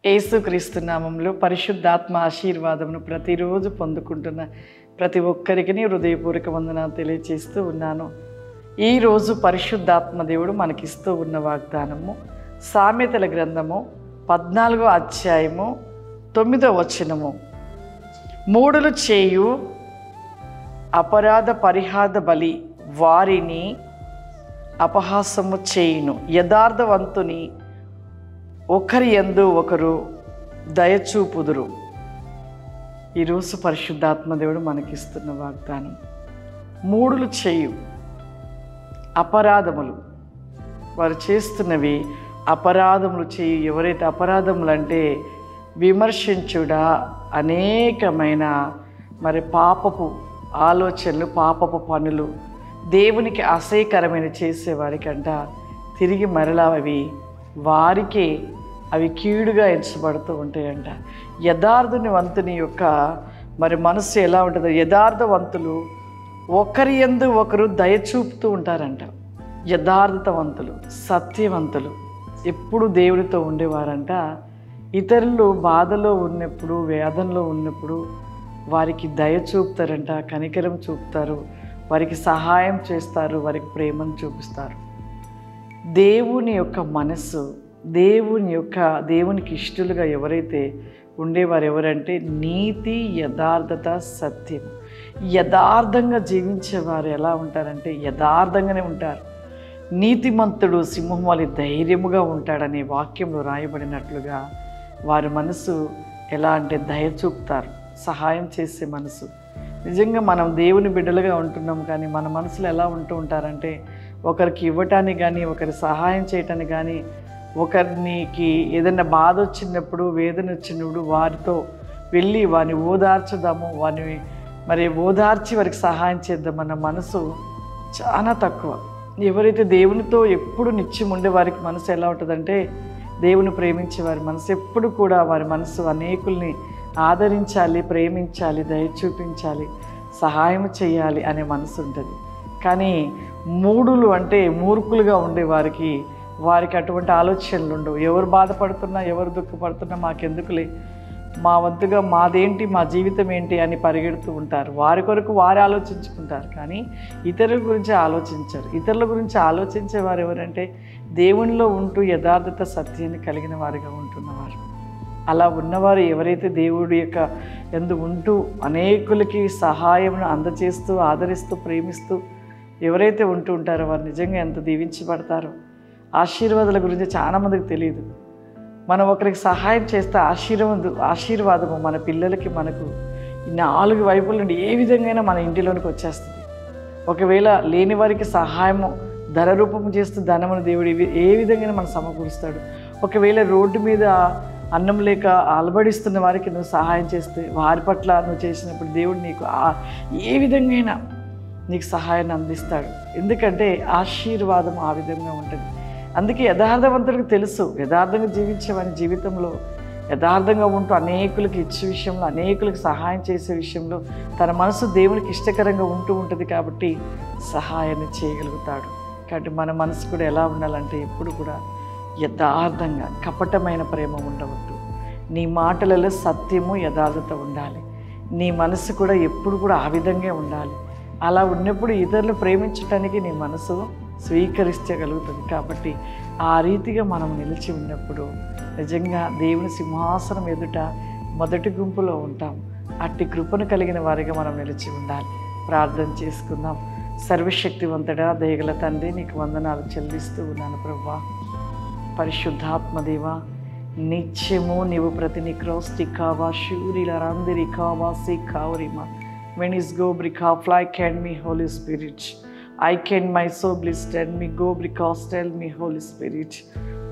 యేసుక్రీస్తు నామములో పరిశుద్ధాత్మ ఆశీర్వాదమును ప్రతిరోజు పొందుకుంటున్న ప్రతి ఒక్కరికి హృదయపూర్వక వందనాలు తెలియజేస్తూ ఉన్నాను. ఈరోజు పరిశుద్ధాత్మ దేవుడు మనకిస్తూ ఉన్న వాగ్దానము సామెతల గ్రంథము 14వ అధ్యాయము 9వ వచనము. మూడులు చేయు అపరాధ పరిహార బలి వారిని అపహాసము చేయును, యథార్థవంతుని ఒకరి యందు ఒకరు దయచూపుదురు. ఈరోజు పరిశుద్ధాత్మ దేవుడు మనకిస్తున్న వాగ్దానం మూడులు చేయు అపరాధములు, వారు చేస్తున్నవి అపరాధములు చేయు. ఎవరైతే అపరాధములు అంటే విమర్శించుడా, అనేకమైన పాపపు ఆలోచనలు, పాపపు పనులు, దేవునికి అసహ్యకరమైన చేసేవారికంట తిరిగి మరలా వారికే అవి కీడుగా ఎంచబడుతూ ఉంటాయంట. యథార్థవంతుని యొక్క మనసు ఎలా ఉంటుందో, యథార్థవంతులు ఒకరి యందు ఒకరు దయ చూపుతూ ఉంటారంట. యథార్థవంతులు, సత్యవంతులు ఎప్పుడు దేవుడితో ఉండేవారంట. ఇతరులు బాధలో ఉన్నప్పుడు, వేదనలో ఉన్నప్పుడు వారికి దయ చూపుతారంట, కనికరం చూపుతారు, వారికి సహాయం చేస్తారు, వారికి ప్రేమను చూపిస్తారు. దేవుని యొక్క మనస్సు, దేవునికి ఇష్టలుగా ఎవరైతే ఉండేవారు ఎవరంటే నీతి, యథార్థత, సత్యం. యథార్థంగా జీవించేవారు ఎలా ఉంటారంటే యథార్థంగానే ఉంటారు. నీతిమంతుడు సింహం వలె ధైర్యముగా ఉంటాడనే వాక్యంలో రాయబడినట్లుగా వారి మనసు ఎలా అంటే దయ చూపుతారు, సహాయం చేసే మనసు. నిజంగా మనం దేవుని బిడ్డలుగా ఉంటున్నాం, కానీ మన మనసులో ఎలా ఉంటూ ఉంటారంటే ఒకరికి ఇవ్వటానికి కానీ, ఒకరి సహాయం చేయటానికి కానీ, ఒకరికి ఏదైనా బాధ వచ్చినప్పుడు, వేదన వచ్చినప్పుడు వారితో వెళ్ళి వారిని ఓదార్చుదాము, వారిని ఓదార్చి వారికి సహాయం చేద్దామన్న మనసు చాలా తక్కువ. ఎవరైతే దేవునితో ఎప్పుడు నిత్యం ఉండే వారికి మనసు ఎలా ఉంటుందంటే, దేవుని ప్రేమించే వారి మనసు ఎప్పుడు కూడా వారి మనసు అనేకుల్ని ఆదరించాలి, ప్రేమించాలి, దయ చూపించాలి, సహాయం చేయాలి అనే మనసు ఉంటుంది. కానీ మూడులు అంటే మూర్ఖులుగా ఉండే వారికి అటువంటి ఆలోచనలు ఉండవు. ఎవరు బాధపడుతున్నా, ఎవరు దుఃఖపడుతున్నా మాకెందుకులే, మా వంతుగా మాదేంటి, మా జీవితం ఏంటి అని పరిగెడుతూ ఉంటారు. వారి కొరకు వారు ఆలోచించుకుంటారు, కానీ ఇతరుల గురించి ఆలోచించరు. ఇతరుల గురించి ఆలోచించే వారు ఎవరంటే దేవునిలో ఉంటూ యథార్థత, సత్యాన్ని కలిగిన వారిగా ఉంటున్నవారు. అలా ఉన్నవారు ఎవరైతే దేవుడి యొక్క యందు ఉంటూ అనేకులకి సహాయమును అందజేస్తూ, ఆదరిస్తూ, ప్రేమిస్తూ ఎవరైతే ఉంటూ ఉంటారో వారు నిజంగా ఎంత దీవించబడతారో. ఆశీర్వాదాల గురించి చాలామందికి తెలియదు. మనం ఒకరికి సహాయం చేస్తే ఆశీర్వాదము మన పిల్లలకి, మనకు 4 వైపుల నుండి ఏ విధంగా మన ఇంటిలోనికి వచ్చేస్తుంది. ఒకవేళ లేని వారికి సహాయము ధన రూపము చేస్తూ ధనమును దేవుడు ఏ విధంగా మనం సమకూరుస్తాడు. ఒకవేళ రోడ్డు మీద అన్నం లేక అలబడిస్తున్న వారికి నువ్వు సహాయం చేస్తే, వారి పట్ల నువ్వు చేసినప్పుడు దేవుడు నీకు ఏ విధంగా నీకు సహాయాన్ని అందిస్తాడు. ఎందుకంటే ఆశీర్వాదం ఆ విధంగా ఉంటుంది. అందుకే యథార్థవంతుడికి తెలుసు, యథార్థంగా జీవించే వారి జీవితంలో యథార్థంగా ఉంటూ అనేకులకి ఇచ్చే విషయంలో, అనేకులకు సహాయం చేసే విషయంలో తన మనసు దేవునికి ఇష్టకరంగా ఉంటూ ఉంటుంది. కాబట్టి సహాయాన్ని చేయగలుగుతాడు. కాబట్టి మన మనసు కూడా ఎలా ఉండాలంటే ఎప్పుడు కూడా యథార్థంగా, కపటమైన ప్రేమ ఉండవద్దు. నీ మాటలలో సత్యము, యథార్థత ఉండాలి. నీ మనసు కూడా ఎప్పుడు కూడా ఆ విధంగా ఉండాలి. అలా ఉన్నప్పుడు ఇతరులు ప్రేమించడానికి నీ మనసు స్వీకరించగలుగుతుంది. కాబట్టి ఆ రీతిగా మనం నిలిచి ఉన్నప్పుడు నిజంగా దేవుని సింహాసనం ఎదుట మొదటి గుంపులో ఉంటాం. అట్టి కృపను కలిగిన వారిగా మనం నిలిచి ఉండాలి. ప్రార్థన చేసుకుందాం. సర్వశక్తివంతుడా, దయగల తండ్రి, నీకు వందనాలు చెల్లిస్తూ ఉన్నాను ప్రభువా. పరిశుద్ధాత్మదేవా, నిత్యము నీవు ప్రతి నిక్రోస్టి కావా శూరిల రందిరి కావా C కావరిమా when is go brika fly can me Holy Spirit, I can my soul bliss stand me go brika tell me Holy Spirit,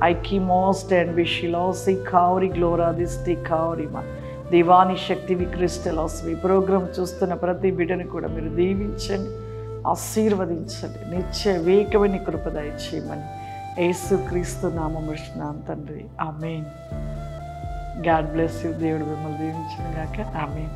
I keep most and be shilosi kauri glora this sti kauri ma దివాని శక్తి విక్రిస్టలాస్వి programme చూస్తున్న ప్రతి బిడ్డని కూడా మీరు దీవించండి, ఆశీర్వదించండి, నిత్య వేకమని కృప దయచేయమని యేసుక్రీస్తు నామమున తండ్రి, ఆమేన్. God bless you. దేవుడు మిమ్మల్ని దీవించును గాక. ఆమేన్.